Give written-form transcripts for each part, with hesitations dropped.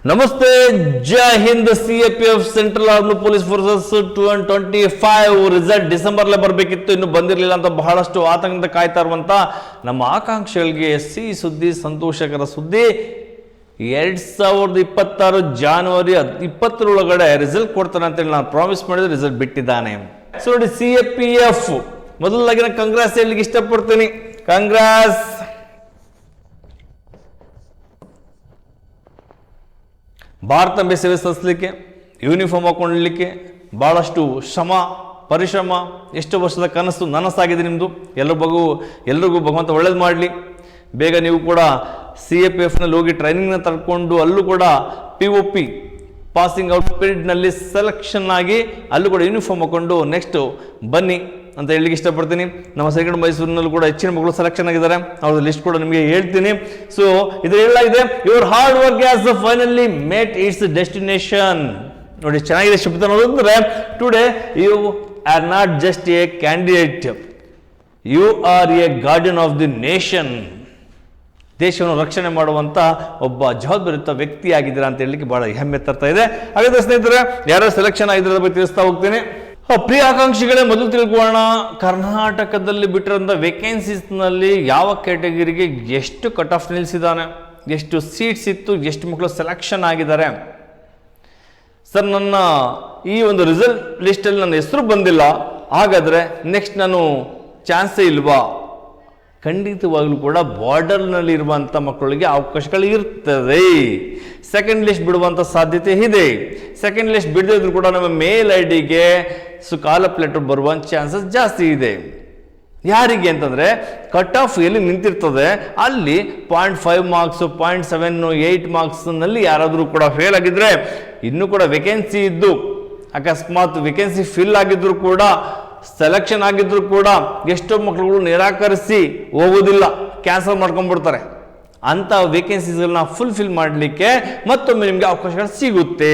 ನಮಸ್ತೆ, ಜೈ Hind. CAPF central armed police forces 2025 result ಡಿಸೆಂಬರ್ಲೇ ಬರಬೇಕಿತ್ತು, ಇನ್ನು ಬಂದಿರಲಿಲ್ಲ ಅಂತ ಬಹಳಷ್ಟು ಆತಂಕದಿಂದ ಕಾಯ್ತಾ ಇರುವಂತ ನಮ್ಮ ಆಕಾಂಕ್ಷಿಗಳಿಗೆ ಸಿಹಿ ಸುದ್ದಿ, ಸಂತೋಷಕರ ಸುದ್ದಿ. 2026 ಜನವರಿ 20 ಒಳಗಡೆ ರಿಸಲ್ಟ್ ಕೊಡ್ತಾನೆ ಅಂತೇಳಿ ನಾನು ಪ್ರಾಮಿಸ್ ಮಾಡಿದ್ರೆ ರಿಸಲ್ಟ್ ಬಿಟ್ಟಿದ್ದಾನೆ. ಸೊ ನೋಡಿ, CAPF ಮೊದಲಾಗಿ ನಾನು ಕಂಗ್ರಾಸ್ ಹೇಳಲಿಕ್ಕೆ ಇಷ್ಟಪಡ್ತೀನಿ. ಕಂಗ್ರಾಸ್. ಭಾರತ ಸೇವೆ ಸಲ್ಲಿಸಲಿಕ್ಕೆ, ಯೂನಿಫಾರ್ಮ್ ಹಾಕೊಳ್ಳಲಿಕ್ಕೆ ಭಾಳಷ್ಟು ಶ್ರಮ ಪರಿಶ್ರಮ, ಎಷ್ಟು ವರ್ಷದ ಕನಸು ನನಸಾಗಿದೆ ನಿಮ್ಮದು. ಎಲ್ರಿಗೂ ಭಗವಂತ ಒಳ್ಳೇದು ಮಾಡಲಿ. ಬೇಗ ನೀವು ಕೂಡ CAPFನಲ್ಲಿ ಹೋಗಿ ಟ್ರೈನಿಂಗ್ನ ತಡ್ಕೊಂಡು ಅಲ್ಲೂ ಕೂಡ POP ಪಾಸಿಂಗ್ ಔಟ್ ಪೀರಿಯಡ್ನಲ್ಲಿ ಸೆಲೆಕ್ಷನ್ ಆಗಿ ಅಲ್ಲೂ ಕೂಡ ಯೂನಿಫಾರ್ಮ್ ಹಾಕೊಂಡು ನೆಕ್ಸ್ಟ್ ಬನ್ನಿ ಅಂತ ಹೇಳಲಿಕ್ಕೆ ಇಷ್ಟಪಡ್ತೀನಿ. ನಮ್ಮ ಸೆಕೆಂಡ್ ಮೈಸೂರಿನಲ್ಲೂ ಕೂಡ ಹೆಚ್ಚಿನ ಮಕ್ಕಳು ಸೆಲೆಕ್ಷನ್ ಆಗಿದ್ದಾರೆ, ಅವ್ರದ್ದು ಲಿಸ್ಟ್ ಕೂಡ ನಿಮಗೆ ಹೇಳ್ತೀನಿ. ಸೊ ಇದೆಲ್ಲ ಇದೆ. Your hard work has finally met its destination. ನೋಡಿ, ಚೆನ್ನಾಗಿದೆ ಶಬ್ದ ಅನ್ನೋದಂದ್ರೆ, today you are not just a candidate, you are a guardian of the nation. ದೇಶವನ್ನು ರಕ್ಷಣೆ ಮಾಡುವಂತ ಒಬ್ಬ ಜವಾಬ್ದಾರಿಯುತ ವ್ಯಕ್ತಿ ಆಗಿದ್ದೀರಾ ಅಂತ ಹೇಳಲಿಕ್ಕೆ ಬಹಳ ಹೆಮ್ಮೆ ತರ್ತಾ ಇದೆ. ಹಾಗಾದ್ರೆ ಸ್ನೇಹಿತರೆ, ಯಾರು ಸೆಲೆಕ್ಷನ್ ಆಗಿದ್ರೆ ಬಗ್ಗೆ ತಿಳಿಸ್ತಾ ಹೋಗ್ತೀನಿ. ಪ್ರಿಯ ಆಕಾಂಕ್ಷಿಗಳೇ, ಮೊದಲು ತಿಳ್ಕೊಳ್ಳೋಣ, ಕರ್ನಾಟಕದಲ್ಲಿ ಬಿಟ್ಟಿರೋಂಥ ವೇಕೆನ್ಸೀಸ್ನಲ್ಲಿ ಯಾವ ಕ್ಯಾಟಗರಿಗೆ ಎಷ್ಟು ಕಟ್ ಆಫ್ ನಿಲ್ಲಿಸಿದ್ದಾನೆ, ಎಷ್ಟು ಸೀಟ್ಸ್ ಇತ್ತು, ಎಷ್ಟು ಮಕ್ಕಳು ಸೆಲೆಕ್ಷನ್ ಆಗಿದ್ದಾರೆ. ಸರ್, ನನ್ನ ಈ ಒಂದು ರಿಸಲ್ಟ್ ಲಿಸ್ಟಲ್ಲಿ ನನ್ನ ಹೆಸರು ಬಂದಿಲ್ಲ, ಹಾಗಾದರೆ ನೆಕ್ಸ್ಟ್ ನಾನು ಚಾನ್ಸೇ ಇಲ್ವಾ? ಖಂಡಿತವಾಗ್ಲೂ ಕೂಡ ಬಾರ್ಡರ್ನಲ್ಲಿ ಇರುವಂಥ ಮಕ್ಕಳಿಗೆ ಅವಕಾಶಗಳು ಇರ್ತದೆ. ಸೆಕೆಂಡ್ ಲಿಸ್ಟ್ ಬಿಡುವಂಥ ಸಾಧ್ಯತೆ ಇದೆ. ಸೆಕೆಂಡ್ ಲಿಸ್ಟ್ ಬಿಡದಿದ್ರು ಕೂಡ ನಮ್ಮ ಮೇಲ್ ID-ಗೆ ಕಾಲಪ್ ಲೆಟರ್ ಬರುವ ಚಾನ್ಸಸ್ ಜಾಸ್ತಿ ಇದೆ. ಯಾರಿಗೆ ಅಂತಂದರೆ, ಕಟ್ ಆಫ್ ಎಲ್ಲಿ ನಿಂತಿರ್ತದೆ ಅಲ್ಲಿ 0.5 ಮಾರ್ಕ್ಸ್ 0.7 8 ಮಾರ್ಕ್ಸ್ನಲ್ಲಿ ಯಾರಾದರೂ ಕೂಡ ಫೇಲ್ ಆಗಿದ್ರೆ, ಇನ್ನೂ ಕೂಡ ವೇಕೆನ್ಸಿ ಇದ್ದು ಅಕಸ್ಮಾತ್ ವೇಕೆನ್ಸಿ ಫಿಲ್ ಆಗಿದ್ರು ಕೂಡ, ಸೆಲೆಕ್ಷನ್ ಆಗಿದ್ರು ಕೂಡ ಎಷ್ಟೋ ಮಕ್ಕಳುಗಳು ನಿರಾಕರಿಸಿ ಹೋಗೋದಿಲ್ಲ, ಕ್ಯಾನ್ಸಲ್ ಮಾಡ್ಕೊಂಡ್ಬಿಡ್ತಾರೆ. ಅಂತ ವೇಕೆನ್ಸೀಸ್ಗಳನ್ನ ಫುಲ್ಫಿಲ್ ಮಾಡಲಿಕ್ಕೆ ಮತ್ತೊಮ್ಮೆ ನಿಮಗೆ ಅವಕಾಶಗಳು ಸಿಗುತ್ತೆ.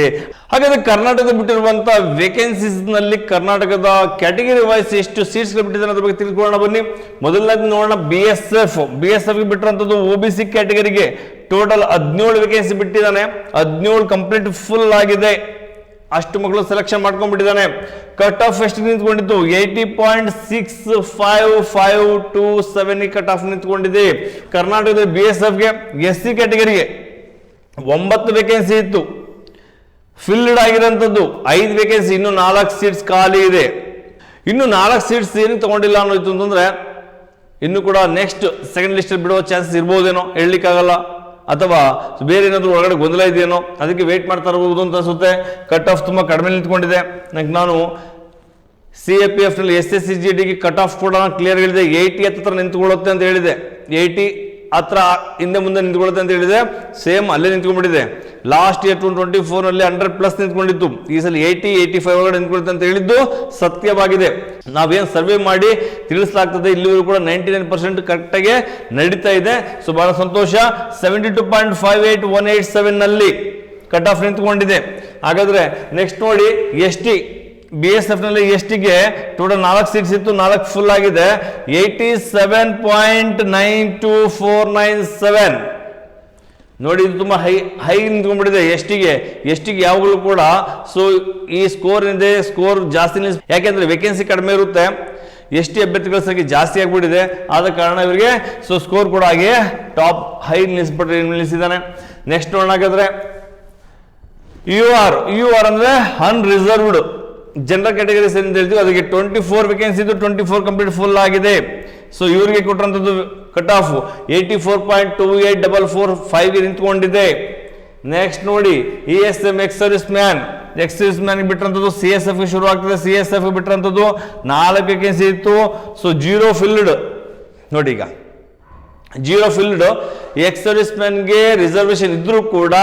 ಹಾಗಾದ್ರೆ ಕರ್ನಾಟಕದ ಬಿಟ್ಟಿರುವಂಥ ವೇಕೆನ್ಸೀಸ್ನಲ್ಲಿ ಕರ್ನಾಟಕದ ಕ್ಯಾಟಗರಿ ವೈಸ್ ಎಷ್ಟು ಸೀಟ್ಸ್ಗಳು ಬಿಟ್ಟಿದ್ದಾರೆ ಅದ್ರ ಬಗ್ಗೆ ತಿಳ್ಕೊಳ್ಳೋಣ ಬನ್ನಿ. ಮೊದಲನೇದು ನೋಡೋಣ, BSF ಬಿಟ್ಟಿರುವಂಥದ್ದು OBC ಕ್ಯಾಟಗರಿಗೆ ಟೋಟಲ್ 17 ವೇಕೆನ್ಸಿ ಬಿಟ್ಟಿದ್ದಾನೆ. 17 ಕಂಪ್ಲೀಟ್ ಫುಲ್ ಆಗಿದೆ, ಅಷ್ಟು ಮಕ್ಕಳು ಸೆಲೆಕ್ಷನ್ ಮಾಡ್ಕೊಂಡ್ಬಿಟ್ಟಿದ್ದಾನೆ. ಕಟ್ ಆಫ್ ಎಷ್ಟು ನಿಂತ್ಕೊಂಡಿತ್ತು? 80.6557 ಕಟ್ ಆಫ್ ನಿಂತ್ಕೊಂಡಿದೆ. ಕರ್ನಾಟಕದ BSFಗೆ SC ಕ್ಯಾಟಗರಿಗೆ 9 ವೇಕೆನ್ಸಿ ಇತ್ತು, ಫಿಲ್ಡ್ ಆಗಿರೋಂಥದ್ದು 5 ವೇಕೆನ್ಸಿ, ಇನ್ನು 4 ಸೀಟ್ಸ್ ಖಾಲಿ ಇದೆ. ಇನ್ನು 4 ಸೀಟ್ಸ್ ಏನಕ್ಕೆ ತಗೊಂಡಿಲ್ಲ ಅನ್ನೋದು ಅಂತಂದ್ರೆ, ಇನ್ನು ಕೂಡ ನೆಕ್ಸ್ಟ್ ಸೆಕೆಂಡ್ ಲಿಸ್ಟ್ ಬಿಡುವ ಚಾನ್ಸಸ್ ಇರ್ಬೋದೇನೋ, ಹೇಳಲಿಕ್ಕಾಗಲ್ಲ. ಅಥವಾ ಬೇರೆ ಏನಾದರೂ ಒಳಗಡೆ ಗೊಂದಲ ಇದೆಯೇನೋ, ಅದಕ್ಕೆ ವೇಟ್ ಮಾಡ್ತಾ ಇರಬಹುದು ಅಂತ ಅನಿಸುತ್ತೆ. ಕಟ್ ಆಫ್ ತುಂಬ ಕಡಿಮೆ ನಿಂತ್ಕೊಂಡಿದೆ. ನಾನು CAPFನಲ್ಲಿ SSCGDಗೆ ಕಟ್ ಆಫ್ ಕೂಡ ಕ್ಲಿಯರ್ ಹೇಳಿದೆ, 80 ಹತ್ರ ನಿಂತ್ಕೊಳ್ಳುತ್ತೆ ಅಂತ ಹೇಳಿದೆ. 80 ಹತ್ರ ಹಿಂದೆ ಮುಂದೆ ನಿಂತ್ಕೊಳ್ಳುತ್ತೆ ಅಂತ ಹೇಳಿದೆ. ಸೇಮ್ ಅಲ್ಲೇ ನಿಂತ್ಕೊಂಡ್ಬಿಟ್ಟಿದೆ. Last year 2024ನಲ್ಲಿ 100+ ನಿಂತ್ಕೊಂಡಿತ್ತು. ಈ ಸಲ 80-85 ಒಳಗಡೆ ನಿಂತ್ಕೊಳ್ಳುತ್ತೆ ಅಂತ ಹೇಳಿದ್ದು ಸತ್ಯವಾಗಿದೆ. ನಾವೇನು ಸರ್ವೆ ಮಾಡಿ ತಿಳಿಸಲಾಗ್ತದೆ, ಇಲ್ಲಿವರೆಗೂ ಕೂಡ 99% ಕರೆಕ್ಟಾಗಿ ನಡೀತಾ ಇದೆ. ಸೊ ಬಹಳ ಸಂತೋಷ. 72.58187 ನಲ್ಲಿ ಕಟ್ ಆಫ್ ನಿಂತ್ಕೊಂಡಿದೆ. ಹಾಗಾದ್ರೆ ನೆಕ್ಸ್ಟ್ ನೋಡಿ, ST BSFನಲ್ಲಿ STಗೆ ಟೋಟಲ್ 4 ಸೀಟ್ಸ್ ಇತ್ತು, 4 ಫುಲ್ ಆಗಿದೆ. 87.92497 ನೋಡಿ, ಇದು ತುಂಬ ಹೈ ನಿಂತ್ಕೊಂಡ್ಬಿಟ್ಟಿದೆ STಗೆ ಯಾವಾಗಲೂ ಕೂಡ. ಸೊ ಈ ಸ್ಕೋರ್ ಇದೆ, ಸ್ಕೋರ್ ಜಾಸ್ತಿ ಯಾಕೆಂದ್ರೆ ವೇಕೆನ್ಸಿ ಕಡಿಮೆ ಇರುತ್ತೆ, ST ಅಭ್ಯರ್ಥಿಗಳ ಸಂಖ್ಯೆ ಜಾಸ್ತಿ ಆಗ್ಬಿಟ್ಟಿದೆ. ಆದ ಕಾರಣ ಇವರಿಗೆ ಸೊ ಸ್ಕೋರ್ ಕೂಡ ಹಾಗೆ ಟಾಪ್ ಹೈ ನಿಲ್ಲಿಸಿದ್ದಾನೆ. ನೆಕ್ಸ್ಟ್ ನೋಡೋಣ, UR ಅಂದ್ರೆ ಅನ್ರಿಸರ್ವ್ಡ್ ಜನರಲ್ ಕ್ಯಾಟಗರೀಸ್ ಅಂತ ಹೇಳ್ತೀವಿ, ಅದಕ್ಕೆ 24 ವೇಕೆನ್ಸಿ ಇದ್ದು 24 ಕಂಪ್ಲೀಟ್ ಫುಲ್ ಆಗಿದೆ. ಸೊ ಇವರಿಗೆ ಕೊಟ್ಟಂಥದ್ದು ಕಟ್ ಆಫ್ 84.28445 ನಿಂತ್ಕೊಂಡಿದೆ. ನೆಕ್ಸ್ಟ್ ನೋಡಿ, ESM ಎಕ್ಸ್ ಸರ್ವಿಸ್ ಮ್ಯಾನ್ ಬಿಟ್ಟಿರಂಥದ್ದು CSFಗೆ ಶುರು ಆಗ್ತದೆ. CSF ಬಿಟ್ಟಿರಂಥದ್ದು 4 ವೇಕೆನ್ಸಿ ಇತ್ತು. ಸೊ 0 ಫಿಲ್ಡ್ ನೋಡಿ, ಈಗ 0 ಫಿಲ್ಡ್. ಎಕ್ಸ್ ಸರ್ವಿಸ್ ಮ್ಯಾನ್ಗೆ ರಿಸರ್ವೇಶನ್ ಇದ್ರೂ ಕೂಡ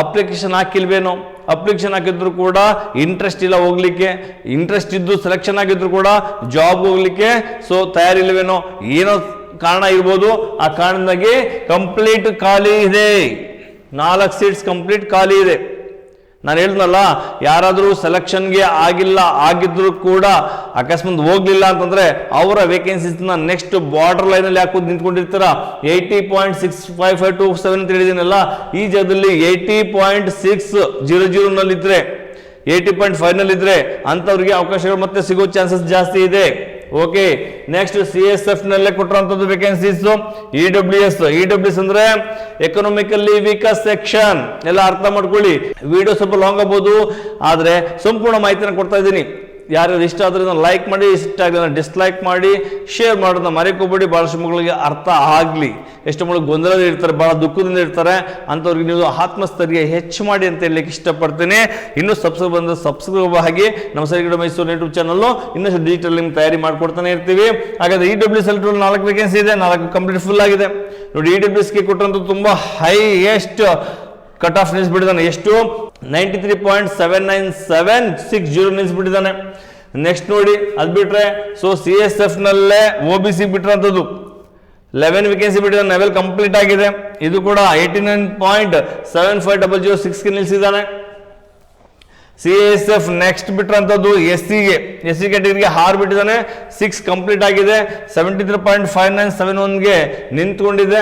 ಅಪ್ಲಿಕೇಶನ್ ಹಾಕಿಲ್ವೇನೋ, ಅಪ್ಲಿಕೇಶನ್ ಹಾಕಿದ್ರು ಕೂಡ ಇಂಟ್ರೆಸ್ಟ್ ಇಲ್ಲ ಹೋಗ್ಲಿಕ್ಕೆ, ಇಂಟ್ರೆಸ್ಟ್ ಇದ್ದು ಸೆಲೆಕ್ಷನ್ ಆಗಿದ್ರು ಕೂಡ ಜಾಬ್ ಹೋಗ್ಲಿಕ್ಕೆ ಸೊ ತಯಾರಿಲ್ವೇನೋ, ಏನೋ ಕಾರಣ ಇರ್ಬೋದು. ಆ ಕಾರಣದಾಗಿ ಕಂಪ್ಲೀಟ್ ಖಾಲಿ ಇದೆ, 4 ಸೀಟ್ಸ್ ಕಂಪ್ಲೀಟ್ ಖಾಲಿ ಇದೆ. ನಾನು ಹೇಳಿದ್ನಲ್ಲ, ಯಾರಾದರೂ ಸೆಲೆಕ್ಷನ್ಗೆ ಆಗಿದ್ರು ಕೂಡ ಅಕಸ್ಮಾತ್ ಹೋಗ್ಲಿಲ್ಲ ಅಂತಂದ್ರೆ ಅವರ ವೇಕೆನ್ಸೀಸ್ನ ನೆಕ್ಸ್ಟ್ ಬಾರ್ಡರ್ ಲೈನಲ್ಲಿ ಹಾಕೋದು ನಿಂತ್ಕೊಂಡಿರ್ತಾರ. 80.65527 ಅಂತ ಹೇಳಿದೀನಲ್ಲ, ಈ ಜಾಗದಲ್ಲಿ 80.600 ನಲ್ಲಿದ್ರೆ 80.5 ನಲ್ಲಿದ್ರೆ ಅಂಥವ್ರಿಗೆ ಅವಕಾಶಗಳು ಮತ್ತೆ ಸಿಗೋ ಚಾನ್ಸಸ್ ಜಾಸ್ತಿ ಇದೆ. ಓಕೆ, ನೆಕ್ಸ್ಟ್ CSF ನಲ್ಲೇ ಕೊಟ್ಟಿರುವಂತದ್ದು ವೇಕೆನ್ಸೀಸ್. ಇಡಬ್ಲ್ಯೂ ಎಸ್ ಅಂದ್ರೆ ಎಕನಾಮಿಕಲಿ ವೀಕರ್ ಸೆಕ್ಷನ್. ಎಲ್ಲ ಅರ್ಥ ಮಾಡ್ಕೊಳ್ಳಿ. ವಿಡಿಯೋ ಸ್ವಲ್ಪ ಲಾಂಗ್ ಆಗ್ಬೋದು, ಆದ್ರೆ ಸಂಪೂರ್ಣ ಮಾಹಿತಿನ ಕೊಡ್ತಾ ಇದ್ದೀನಿ. ಯಾರು ಇಷ್ಟ ಆದ್ರೆ ಲೈಕ್ ಮಾಡಿ, ಇಷ್ಟ ಆಗಿದ್ರೆ ಡಿಸ್ಲೈಕ್ ಮಾಡಿ, ಶೇರ್ ಮಾಡೋದನ್ನ ಮರೆಕೋಬೇಡಿ. ಬಹಳಷ್ಟು ಮಕ್ಕಳಿಗೆ ಅರ್ಥ ಆಗಲಿ. ಎಷ್ಟು ಮಕ್ಕಳು ಗೊಂದಲದಲ್ಲಿ ಇರ್ತಾರೆ, ಬಹಳ ದುಃಖದಿಂದ ಇರ್ತಾರೆ, ಅಂಥವ್ರಿಗೆ ನೀವು ಆತ್ಮಸ್ಥೈರ್ಯ ಹೆಚ್ಚು ಮಾಡಿ ಅಂತ ಹೇಳಲಿಕ್ಕೆ ಇಷ್ಟಪಡ್ತೀನಿ. ಇನ್ನೂ ಸಬ್ಸ್ಕ್ರೈಬ್ ಆಗಿ ನಮ್ಮ ಸರಿಗಡ ಮೈಸೂರು ಯೂಟ್ಯೂಬ್ ಚಾನಲ್ ಇನ್ನಷ್ಟು ಡಿಜಿಟಲ್ ನಿಮ್ಗೆ ತಯಾರಿ ಮಾಡ್ಕೊಡ್ತಾನೆ ಇರ್ತೀವಿ. ಹಾಗಾದ್ರೆ EWS 4 ವೇಕೆನ್ಸಿ ಇದೆ, 4 ಕಂಪ್ಲೀಟ್ ಫುಲ್ ಆಗಿದೆ. ನೋಡಿ, EWSಗೆ ಕೊಟ್ಟಂತ ತುಂಬಾ ಹೈಯೆಸ್ಟ್ ಕಟ್ ಆಫ್ ನಿಲ್ಲಿಸ್ಬಿಟ್ಟಿದ್ದಾನೆ. ಎಷ್ಟು? 93.79760 ನಿಲ್ಲಿಸ್ಬಿಟ್ಟಿದ್ದಾನೆ. ನೆಕ್ಸ್ಟ್ ನೋಡಿ, ಅದ್ ಬಿಟ್ರೆ CSF ನಲ್ಲೇ OBC ಬಿಟ್ಟಿರೋಂಥದ್ದು 11 ವೇಕೆನ್ಸಿ ಬಿಟ್ಟಿದ್ದಾನೆ, ಲೆವೆಲ್ ಕಂಪ್ಲೀಟ್ ಆಗಿದೆ. ಇದು ಕೂಡ 89.75006ಗೆ ನಿಲ್ಲಿಸಿದ್ದಾನೆ. CSF ನೆಕ್ಸ್ಟ್ ಬಿಟ್ಟಿರೋಂಥದ್ದು SC ಕ್ಯಾಟಗರಿಗೆ 6 ಬಿಟ್ಟಿದ್ದಾನೆ, 6 ಕಂಪ್ಲೀಟ್ ಆಗಿದೆ. 73.5971ಗೆ ನಿಂತ್ಕೊಂಡಿದೆ.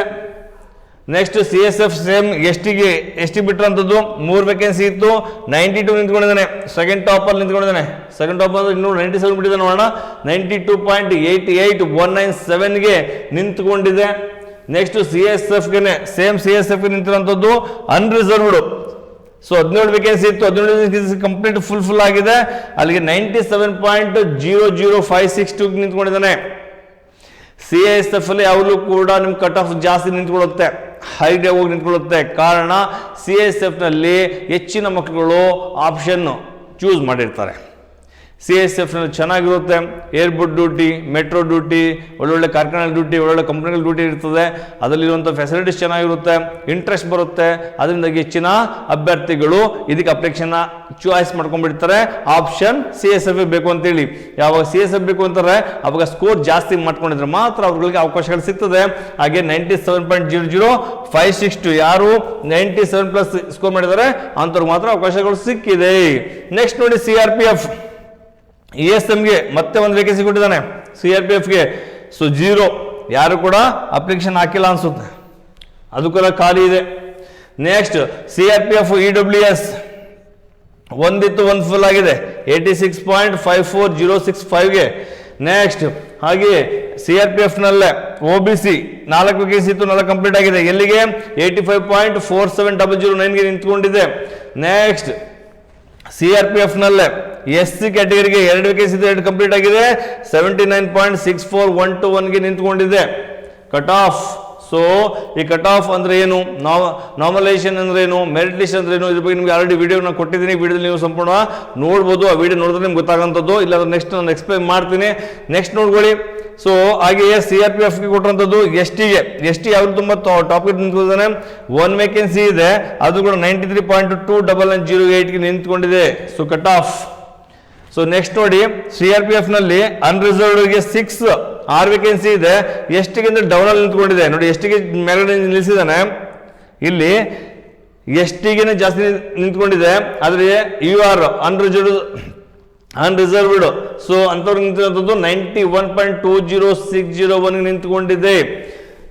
Next CSF same S T ಬಿಟ್ಟಿರೋಂಥದ್ದು 3 ವೇಕೆನ್ಸಿ ಇತ್ತು, 92 ನಿಂತ್ಕೊಂಡಿದ್ದಾನೆ. ಸೆಕೆಂಡ್ ಟಾಪ್ ಅಲ್ಲಿ ನಿಂತ್ಕೊಂಡಿದ್ದಾನೆ. ಸೆಕೆಂಡ್ ಟಾಪ್ ಅಂದ್ರೆ ಇನ್ನೂ 97 ಬಿಟ್ಟಿದ್ದಾನೆ ನೋಡೋಣ. 92.88197ಗೆ ನಿಂತ್ಕೊಂಡಿದೆ. ನೆಕ್ಸ್ಟ್ CSFಗೆ ಗೆ ನಿಂತಿರುವಂಥದ್ದು ಅನ್ರಿಸರ್ವ್ಡ್. 17 ವೇಕೆನ್ಸಿ ಇತ್ತು, 17 ವೇಕೆನ್ಸಿ ಕಂಪ್ಲೀಟ್ ಫುಲ್ ಆಗಿದೆ. ಅಲ್ಲಿಗೆ 97.00562 ನಿಂತ್ಕೊಂಡಿದ್ದಾನೆ. CSF ಅಲ್ಲಿ ಯಾವಾಗಲೂ ಕೂಡ ನಿಮ್ ಕಟ್ ಆಫ್ ಜಾಸ್ತಿ ನಿಂತ್ಕೊಳ್ಳುತ್ತೆ, ಹೈಗೆ ಹೋಗಿ ನಿಂತ್ಕೊಳ್ಳುತ್ತೆ. ಕಾರಣ CSF ನಲ್ಲಿ ಹೆಚ್ಚಿನ ಮಕ್ಕಳುಗಳು ಆಪ್ಷನ್ ಚೂಸ್ ಮಾಡಿರ್ತಾರೆ. CSF ನಲ್ಲಿ ಚೆನ್ನಾಗಿರುತ್ತೆ. ಏರ್ಪೋರ್ಟ್ ಡ್ಯೂಟಿ, ಮೆಟ್ರೋ ಡ್ಯೂಟಿ, ಒಳ್ಳೊಳ್ಳೆ ಕಾರ್ಖಾನೆ ಡ್ಯೂಟಿ, ಒಳ್ಳೊಳ್ಳೆ ಕಂಪ್ನಿಗಳ ಡ್ಯೂಟಿ ಇರ್ತದೆ. ಅದರಲ್ಲಿರುವಂಥ ಫೆಸಿಲಿಟೀಸ್ ಚೆನ್ನಾಗಿರುತ್ತೆ, ಇಂಟ್ರೆಸ್ಟ್ ಬರುತ್ತೆ. ಅದರಿಂದಾಗಿ ಹೆಚ್ಚಿನ ಅಭ್ಯರ್ಥಿಗಳು ಇದಕ್ಕೆ ಅಪ್ಲಿಕೇಶನ್ ಚಾಯ್ಸ್ ಮಾಡ್ಕೊಂಡ್ಬಿಡ್ತಾರೆ. ಆಪ್ಷನ್ CSF ಬೇಕು ಅಂತೇಳಿ. ಯಾವಾಗ CSF ಬೇಕು ಅಂತಾರೆ ಅವಾಗ ಸ್ಕೋರ್ ಜಾಸ್ತಿ ಮಾಡ್ಕೊಂಡಿದ್ರೆ ಮಾತ್ರ ಅವ್ರಿಗೆ ಅವಕಾಶಗಳು ಸಿಗ್ತದೆ. ಹಾಗೆ 97.00562 ಯಾರು 97+ ಸ್ಕೋರ್ ಮಾಡಿದ್ದಾರೆ ಅಂಥವ್ರಿಗೆ ಮಾತ್ರ ಅವಕಾಶಗಳು ಸಿಕ್ಕಿದೆ. ನೆಕ್ಸ್ಟ್ ನೋಡಿ, CRPF ESMಗೆ ಮತ್ತೆ ಒಂದು ವೇಕೆನ್ಸಿ ಕೊಟ್ಟಿದ್ದಾನೆ. CRPFಗೆ 0, ಯಾರು ಕೂಡ ಅಪ್ಲಿಕೇಶನ್ ಹಾಕಿಲ್ಲ ಅನ್ಸುತ್ತೆ, ಅದು ಕೂಡ ಖಾಲಿ ಇದೆ. ನೆಕ್ಸ್ಟ್ CRPF EWS ಒಂದಿತ್ತು, ಒಂದು ಫುಲ್ ಆಗಿದೆ, 86.54065ಗೆ. ನೆಕ್ಸ್ಟ್ ಹಾಗೆ CRPF ನಲ್ಲೇ OBC 4 ವೇಕೆನ್ಸಿ ಇತ್ತು, 4 ಕಂಪ್ಲೀಟ್ ಆಗಿದೆ. ಎಲ್ಲಿಗೆ? 85.47009ಗೆ ನಿಂತ್ಕೊಂಡಿದೆ. ನೆಕ್ಸ್ಟ್ CRPF ನಲ್ಲೇ SC ಕ್ಯಾಟಗರಿಗೆ 2 ವೇಕೆನ್ಸಿ ಇತ್ತು, 2 ಕಂಪ್ಲೀಟ್ ಆಗಿದೆ. 79.64121ಗೆ ನಿಂತ್ಕೊಂಡಿದೆ ಕಟ್ ಆಫ್. ಸೊ ಈ ಕಟ್ ಆಫ್ ಅಂದ್ರೆ ಏನು, ನಾರ್ಮಲೈಸೇಷನ್ ಅಂದ್ರೆ ಏನು, ಮೆರಿಟ್ ಲಿಸ್ಟ್ ಅಂದ್ರೆ ಏನು, ಇದ್ರ ಬಗ್ಗೆ ನಿಮ್ಗೆ ಆಲ್ರೆಡಿ ವಿಡಿಯೋನ ಕೊಟ್ಟಿದ್ದೀನಿ. ವಿಡಿಯೋದಲ್ಲಿ ನೀವು ಸಂಪೂರ್ಣ ನೋಡ್ಬೋದು. ಆ ವಿಡಿಯೋ ನೋಡಿದ್ರೆ ನಿಮ್ಗೆ ಗೊತ್ತಾಗಂಥದ್ದು. ಇಲ್ಲ ನೆಕ್ಸ್ಟ್ ನಾನು ಎಕ್ಸ್ಪ್ಲೈನ್ ಮಾಡ್ತೀನಿ. ನೆಕ್ಸ್ಟ್ ನೋಡ್ಕೊಳ್ಳಿ. ಸೊ ಹಾಗೆಯೇ CRPFಗೆ ಕೊಟ್ಟಿರುವಂಥದ್ದು ಎಸ್ ಟಿ ಯಾವ್ದು ತುಂಬ ಟಾಪಿಕ್ ನಿಂತ್ಕೊಂಡಿದ್ದಾನೆ. 1 ವೇಕೆನ್ಸಿ ಇದೆ, ಅದು ಕೂಡ 93.29908ಗೆ ನಿಂತ್ಕೊಂಡಿದೆ. So cut off. So next ನೋಡಿ, CRPF ನಲ್ಲಿ ಅನ್ರಿಸರ್ವ್ಡ್ಗೆ 6 ವೇಕೆನ್ಸಿ ಇದೆ. ಎಷ್ಟಿಗೆ ಡೌನ್ ಅಲ್ಲಿ ನಿಂತ್ಕೊಂಡಿದೆ ನೋಡಿ. ಎಷ್ಟಿಗೆ ಮೇಲ್ಗಡೆ ನಿಲ್ಲಿಸಿದಾನೆ, ಇಲ್ಲಿ ಎಷ್ಟಿಗೆ ಜಾಸ್ತಿ ನಿಂತ್ಕೊಂಡಿದೆ. ಆದ್ರೆ UR ಅನ್ರಿಸರ್ವ್ಡ್. ಸೊ ಅಂಥವ್ರಿಗೆ ನಿಂತಿರುವಂಥದ್ದು 91.20601 ನಿಂತ್ಕೊಂಡಿದೆ.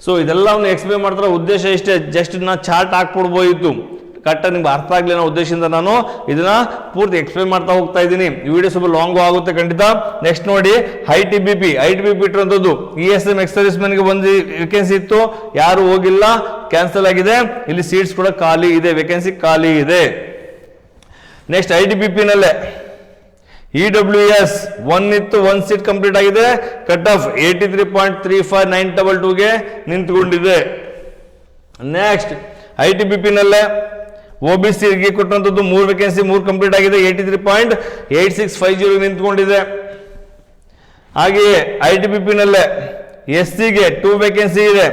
ಸೊ ಇದೆಲ್ಲವನ್ನು ಎಕ್ಸ್ಪ್ಲೇನ್ ಮಾಡ್ತಾರೆ. ಉದ್ದೇಶ ಇಷ್ಟೇ, ಜಸ್ಟ್ ನಾ ಚಾರ್ಟ್ ಹಾಕ್ಕೊಡ್ಬೋದಿತ್ತು, ಕರೆಕ್ಟಾಗಿ ನಿಮ್ಗೆ ಅರ್ಥ ಆಗಲಿ ಅನ್ನೋ ಉದ್ದೇಶದಿಂದ ನಾನು ಇದನ್ನ ಪೂರ್ತಿ ಎಕ್ಸ್ಪ್ಲೇನ್ ಮಾಡ್ತಾ ಹೋಗ್ತಾ ಇದ್ದೀನಿ. ಈ ವಿಡಿಯೋ ಸ್ವಲ್ಪ ಲಾಂಗ್ ಆಗುತ್ತೆ ಖಂಡಿತ. ನೆಕ್ಸ್ಟ್ ನೋಡಿ, ITBP ಇಟ್ಟಿರುವಂಥದ್ದು ESM ಎಕ್ಸರ್ವಿಸ್ಮೆನ್ಗೆ 1 ವೇಕೆನ್ಸಿ ಇತ್ತು, ಯಾರು ಹೋಗಿಲ್ಲ, ಕ್ಯಾನ್ಸಲ್ ಆಗಿದೆ. ಇಲ್ಲಿ ಸೀಟ್ಸ್ ಕೂಡ ಖಾಲಿ ಇದೆ, ವೇಕೆನ್ಸಿ ಖಾಲಿ ಇದೆ. ನೆಕ್ಸ್ಟ್ ITBP ನಲ್ಲೇ EWS 1 ಇತ್ತು, 1 ಸೀಟ್ ಕಂಪ್ಲೀಟ್ ಆಗಿದೆ. ಕಟ್ ಆಫ್ 83.35922ಗೆ ನಿಂತ್ಕೊಂಡಿದೆ. ನೆಕ್ಸ್ಟ್ ITBP ನಲ್ಲೇ OBCಗೆ ಕೊಟ್ಟಂಥದ್ದು 3 ವೇಕೆನ್ಸಿ, 3 ಕಂಪ್ಲೀಟ್ ಆಗಿದೆ. 83.8650 ನಿಂತ್ಕೊಂಡಿದೆ. ಹಾಗೆಯೇ ITBP ನಲ್ಲೇ SCಗೆ 2 ವೇಕೆನ್ಸಿ ಇದೆ,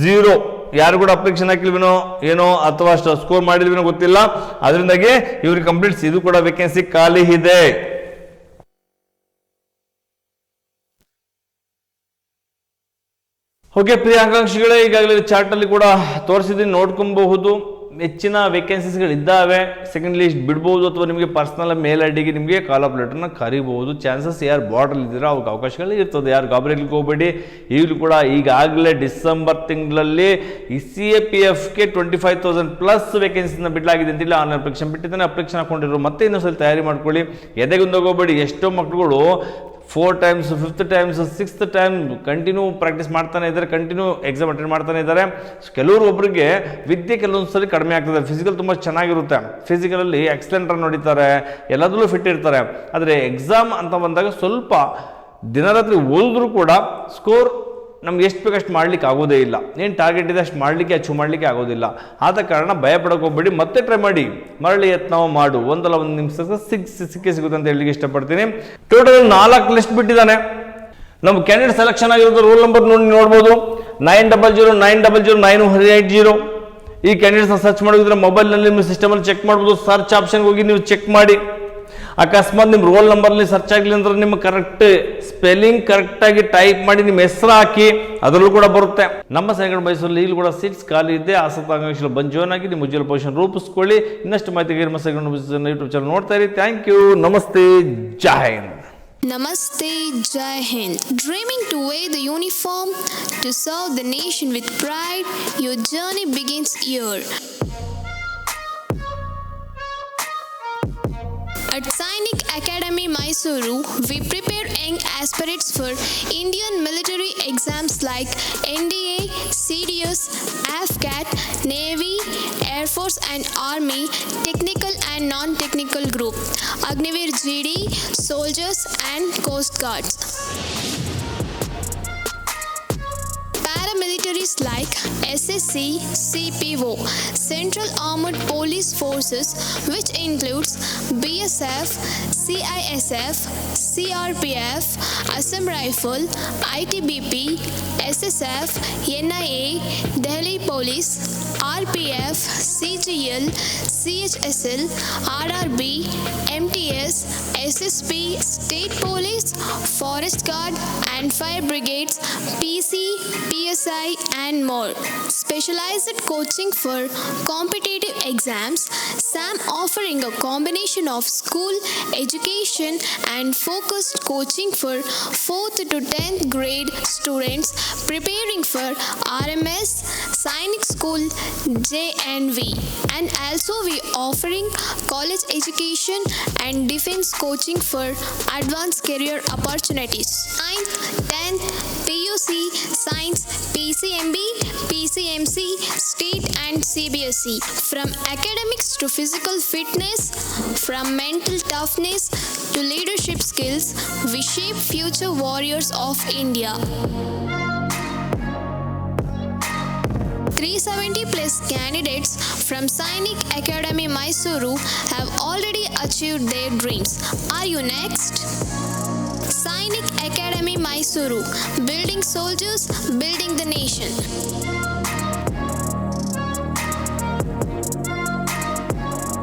0, ಯಾರು ಕೂಡ ಅಪ್ಲಿಕೇಶನ್ ಹಾಕಿಲ್ವೇನೋ ಏನೋ ಅಥವಾ ಸ್ಕೋರ್ ಮಾಡಿಲ್ವೇನೋ ಗೊತ್ತಿಲ್ಲ. ಅದರಿಂದಾಗಿ ಇವ್ರಿಗೆ ಕಂಪ್ಲೀಟ್ ಇದು ಕೂಡ ವೇಕೆನ್ಸಿ ಖಾಲಿ ಇದೆ. ಓಕೆ ಪ್ರಿಯ ಆಕಾಂಕ್ಷಿಗಳೇ, ಈಗಾಗಲೇ ಚಾರ್ಟ್ ಅಲ್ಲಿ ಕೂಡ ತೋರಿಸಿದ್ದೀನಿ, ನೋಡ್ಕೊಬಹುದು. ಹೆಚ್ಚಿನ ವೇಕೆನ್ಸೀಸ್ಗಳಿದ್ದಾವೆ. ಸೆಕೆಂಡ್ ಲಿಸ್ಟ್ ಬಿಡ್ಬೋದು ಅಥವಾ ನಿಮಗೆ ಪರ್ಸ್ನಲ್ ಮೇಲ್ ಐ ಡಿಗೆ ನಿಮಗೆ ಕಾಲ್ ಆಫ್ ಲೆಟರ್ನ ಕರಿಬಹುದು. ಚಾನ್ಸಸ್ ಯಾರು ಬಾರ್ಡರ್ ಇದ್ದೀರಾ ಅವ್ರಿಗೆ ಅವಕಾಶಗಳು ಇರ್ತದೆ. ಯಾರು ಗಾಬರಿಲಿಕ್ಕೆ ಹೋಗಬೇಡಿ. ಈಗಲೂ ಕೂಡ ಈಗಾಗಲೇ ಡಿಸೆಂಬರ್ ತಿಂಗಳಲ್ಲಿ CAPFಗೆ 25,000 ಪ್ಲಸ್ ವೇಕೆನ್ಸಿನ ಬಿಡಲಾಗಿದೆ ಅಂತೇಳಿ ಆನ್ಲೈನ್ ಅಪ್ಲಿಕೇಶನ್ ಬಿಟ್ಟಿದ್ದಾನೆ. ಅಪ್ಲಿಕೇಶನ್ ಹಾಕೊಂಡಿರೋ ಮತ್ತೆ ಇನ್ನೊಂದ್ಸಲ ತಯಾರಿ ಮಾಡ್ಕೊಳ್ಳಿ. ಎದೆಗುಂದೋಗೋಬೇಡಿ. ಎಷ್ಟೋ ಮಕ್ಕಳುಗಳು 4 times 5th times 6th time continue practice ಮಾಡ್ತಾನೆ ಇದ್ದಾರೆ, ಕಂಟಿನ್ಯೂ ಎಕ್ಸಾಮ್ ಅಟೆಂಡ್ ಮಾಡ್ತಾನೆ ಇದ್ದಾರೆ. ಕೆಲವರು ಒಬ್ಬರಿಗೆ ವಿದ್ಯೆ ಕೆಲವೊಂದ್ಸರಿ ಕಡಿಮೆ ಆಗ್ತದೆ. ಫಿಸಿಕಲ್ ತುಂಬ ಚೆನ್ನಾಗಿರುತ್ತೆ, ಫಿಸಿಕಲಲ್ಲಿ ಎಕ್ಸಲೆಂಟ್ ರನ್ ಹೊಡಿತಾರೆ, ಎಲ್ಲದರಲ್ಲೂ ಫಿಟ್ ಇರ್ತಾರೆ. ಆದರೆ ಎಕ್ಸಾಮ್ ಅಂತ ಬಂದಾಗ ಸ್ವಲ್ಪ ದಿನರಾತ್ರಿ ಓದಿದ್ರು ಕೂಡ ಸ್ಕೋರ್ ನಮ್ಗೆ ಎಷ್ಟು ಬೇಕಷ್ಟು ಮಾಡ್ಲಿಕ್ಕೆ ಆಗೋದೇ ಇಲ್ಲ. ಏನು ಟಾರ್ಗೆಟ್ ಇದೆ ಅಷ್ಟು ಮಾಡಲಿಕ್ಕೆ ಅಚೀವ್ ಮಾಡಲಿಕ್ಕೆ ಆಗೋದಿಲ್ಲ. ಆದ ಕಾರಣ ಭಯ ಪಡೋಕೆ ಹೋಗ್ಬೇಡಿ, ಮತ್ತೆ ಟ್ರೈ ಮಾಡಿ, ಮರಳಿ ಯತ್ನ ಮಾಡು, ಒಂದಲ್ಲ ಒಂದು ನಿಮಿಷ ಸಿಕ್ಕೇ ಸಿಗುತ್ತೆ ಅಂತ ಹೇಳಲಿಕ್ಕೆ ಇಷ್ಟಪಡ್ತೀನಿ. ಟೋಟಲ್ 4 ಲಿಸ್ಟ್ ಬಿಟ್ಟಿದ್ದಾನೆ. ನಮ್ಮ ಕ್ಯಾಂಡಿಡೇಟ್ ಸೆಲೆಕ್ಷನ್ ಆಗಿರೋದು ರೋಲ್ ನಂಬರ್ ನೋಡ್ಬೋದು 9009009180. ಈ ಕ್ಯಾಂಡಿಡೇಟ್ಸ್ನ ಸರ್ಚ್ ಮಾಡಿದ್ರೆ ಮೊಬೈಲ್ನಲ್ಲಿ ನಿಮ್ಮ ಸಿಸ್ಟಮಲ್ಲಿ ಚೆಕ್ ಮಾಡ್ಬೋದು. ಸರ್ಚ್ ಆಪ್ಷನ್ಗೆ ಹೋಗಿ ನೀವು ಚೆಕ್ ಮಾಡಿ. ಅಕಸ್ಮಾತ್ ನಿಮ್ಮ ರೋಲ್ ನಂಬರ್ಲಿ ಸರ್ಚ್ ಆಗಲಿ ಅಂದ್ರೆ ನಿಮ್ಮ ಕರೆಕ್ಟ್ ಸ್ಪೆಲ್ಲಿಂಗ್ ಕರೆಕ್ಟಾಗಿ ಟೈಪ್ ಮಾಡಿ ನಿಮ್ಮ ಹೆಸರು ಹಾಕಿ, ಅದರಲ್ಲೂ ಕೂಡ ಬರುತ್ತೆ. ನಮ್ಮ ಸೈನಿಕರ ಮೈಸೂರಲ್ಲಿ ಇಲ್ಲಿ ಕೂಡ ಸೀಟ್ಸ್ ಖಾಲಿ ಇದೆ. ಆಸಕ್ತ ಆಕಾಂಕ್ಷಿಗಳು ಬಂದು ಜಾಯ್ನ್ ಆಗಿ ನಿಮ್ಮ ಉಜ್ವಲ ಭವಿಷ್ಯ ರೂಪಿಸ್ಕೊಳ್ಳಿ. ಇನ್ನಷ್ಟು ಮಾಹಿತಿಗೆ ನಮ್ಮ ಸೈನಿಕರ ಯೂಟ್ಯೂಬ್ ಚಾನಲ್ ನೋಡ್ತಾ ಇರಿ. Thank you. ನಮಸ್ತೆ. ಜೈ Hind. Namaste, Jai Hind. Dreaming to wear the uniform to serve the nation with pride, your journey begins here. At Sainik Academy, Mysuru, we prepare young aspirants for Indian military exams like NDA, CDS, AFCAT, Navy, Air Force and Army, technical and non-technical group, Agniveer GD, soldiers and Coast Guards. Paramilitaries like SSC, CPO, Central Armed Police Forces, which includes BSF, CISF, CRPF, Assam Rifle, ITBP, SSF, NIA, Delhi Police, RPF, CGL, CHSL, RRB, MTS, SSP, State Police, Forest Guard and Fire Brigades, PC, PSI and more. Specialized coaching for competitive exams, SAM offering a combination of school education and focused coaching for 4th to 10th grade students preparing for RMS, Sainik School, JNV. And also we offering college education and defense coaching for advanced career opportunities. 9th, 10th, PUC, Science, PCMB, PCMC, State and CBSE. From academics to physical fitness, from mental toughness to leadership skills, we shape future warriors of India. 370 plus candidates from Sainik Academy, Mysuru have already achieved their dreams. Are you next? Sainik Academy, Mysuru, building soldiers, building the nation.